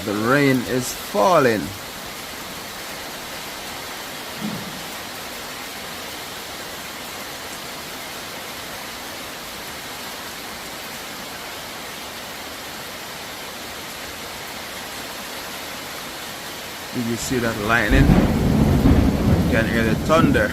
The rain is falling. Did you see that lightning? You can hear the thunder.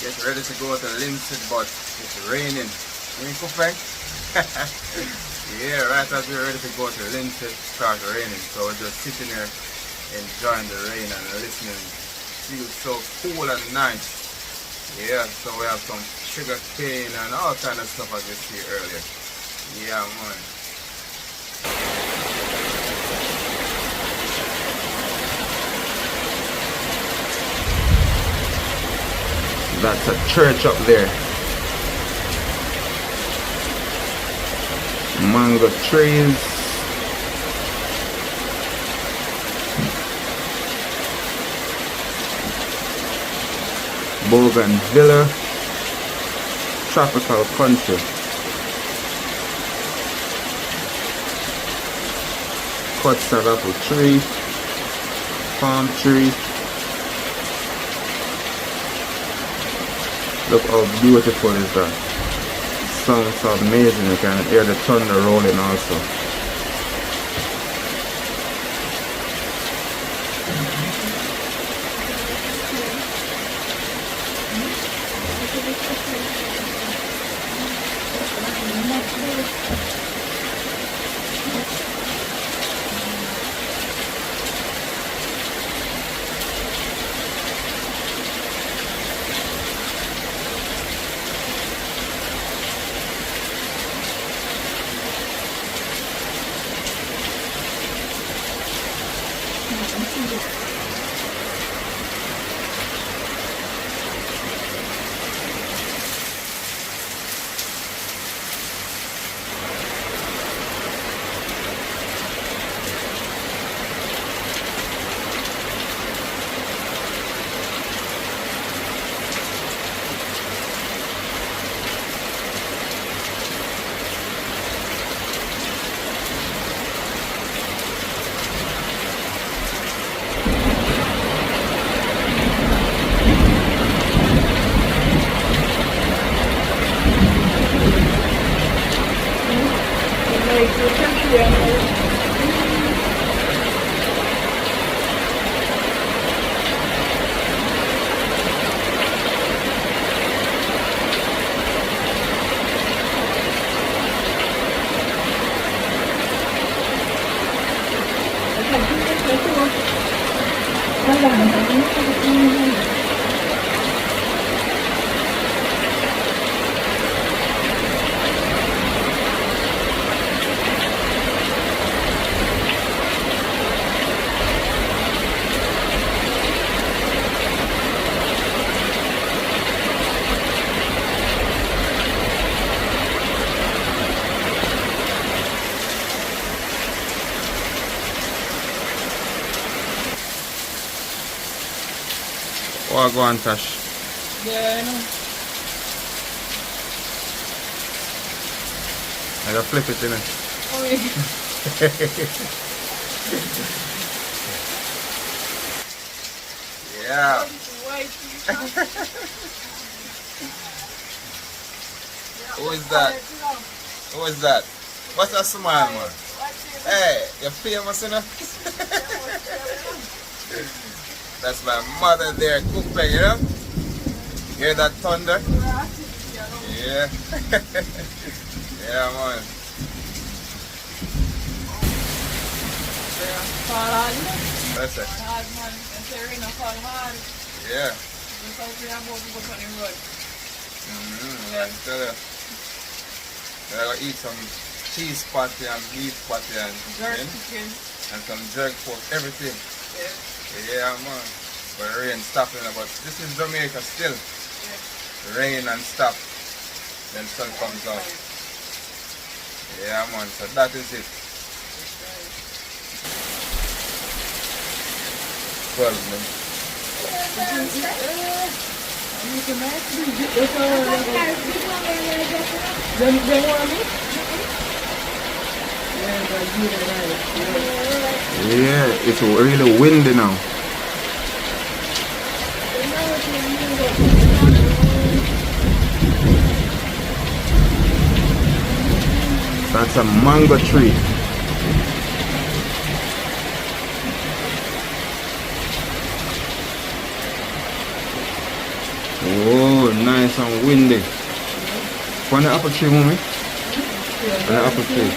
Get ready to go to Linstead, but it's raining. Ain't perfect? Yeah, right as we're ready to go to Linstead, it starts raining. So we're just sitting here enjoying the rain and listening. It feels so cool and nice. Yeah, so we have some sugar cane and all kind of stuff as you see earlier. Yeah, man. That's a church up there. Mango trees. Bougainvillea. Tropical country. Cuts of apple tree. Palm tree. Look how beautiful is that. It sounds so amazing. You can hear the thunder rolling also. go on, Tash. Yeah, I know. I gotta flip it, innit? Oh, yeah. Yeah. Who is that? Who is that? What's that smile, man? Hey, you're famous, you know? That's my mother there, cooking, you know? Hear that thunder? Yeah. Yeah, man. That's it. Yeah. I tell you. I gotta eat some cheese patty and beef patty and chicken and some jerk pork, everything. Yeah, man. But rain stopping, but this is Jamaica still. Rain and stop. Then sun comes out. Yeah, man. So that is it. 12 minutes. Yeah, it's really windy now. That's a mango tree. Oh, nice and windy. On the apple tree, mommy? On the apple tree.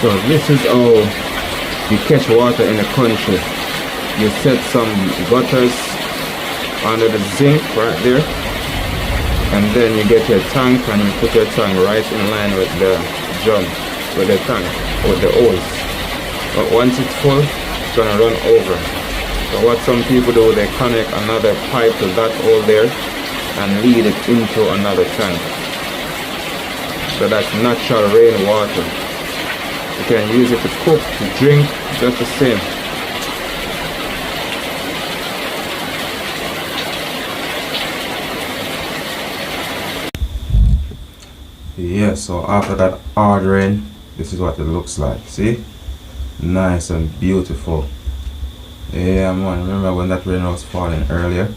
So this is how you catch water in the country. You set some gutters under the zinc right there, and then you get your tank and you put your tank right in line with the drum, with the tank, with the hose. But once it's full, it's gonna run over. So what some people do, they connect another pipe to that hole there and lead it into another tank. So that's natural rainwater. You can use it to cook, to drink, just the same. Yeah, so after that hard rain, this is what it looks like. See? Nice and beautiful. Yeah, man, remember when that rain was falling earlier?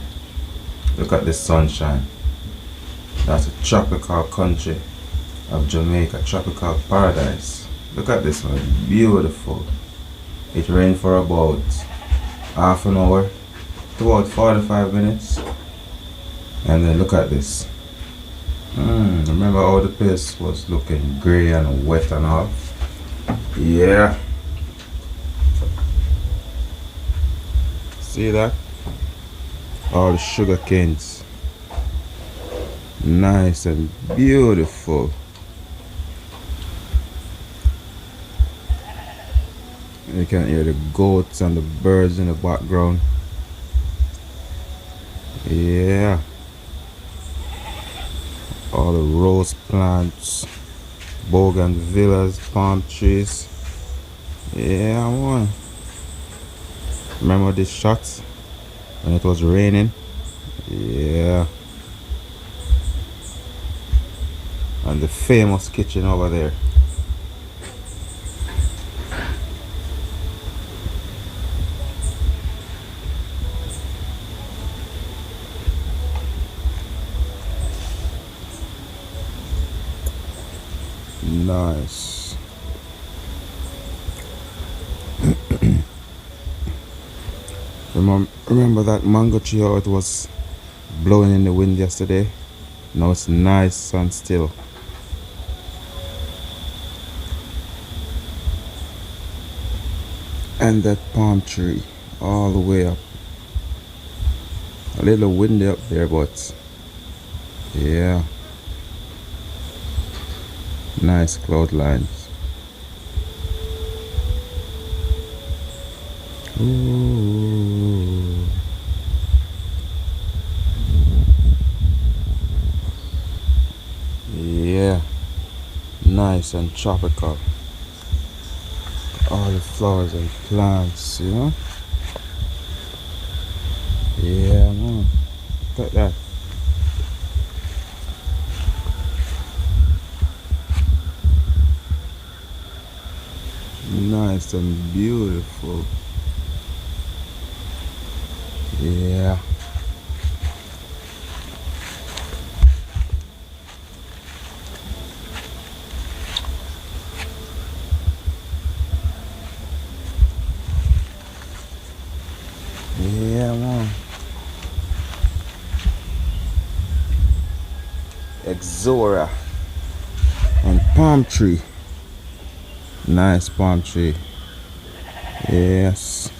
Look at the sunshine. That's a tropical country of Jamaica, tropical paradise. Look at this one, beautiful. It rained for about half an hour to about 45 minutes. And then look at this. Remember how the place was looking grey and wet and all? Yeah. See that? All the sugar canes. Nice and beautiful. You can hear the goats and the birds in the background. Yeah. All the rose plants, bougainvilleas, palm trees. Yeah, man. Remember this shot when it was raining? Yeah. And the famous kitchen over there. Nice. Remember that mango tree how it was blowing in the wind yesterday? Now it's nice and still. And that palm tree all the way up. A little windy up there, but yeah. Nice cloud lines. Ooh. Yeah, nice and tropical. All the flowers and plants, you know? Yeah, man. Look at that. Nice and beautiful. Yeah. Yeah, man. Exora and palm tree. Nice palm tree. Yes.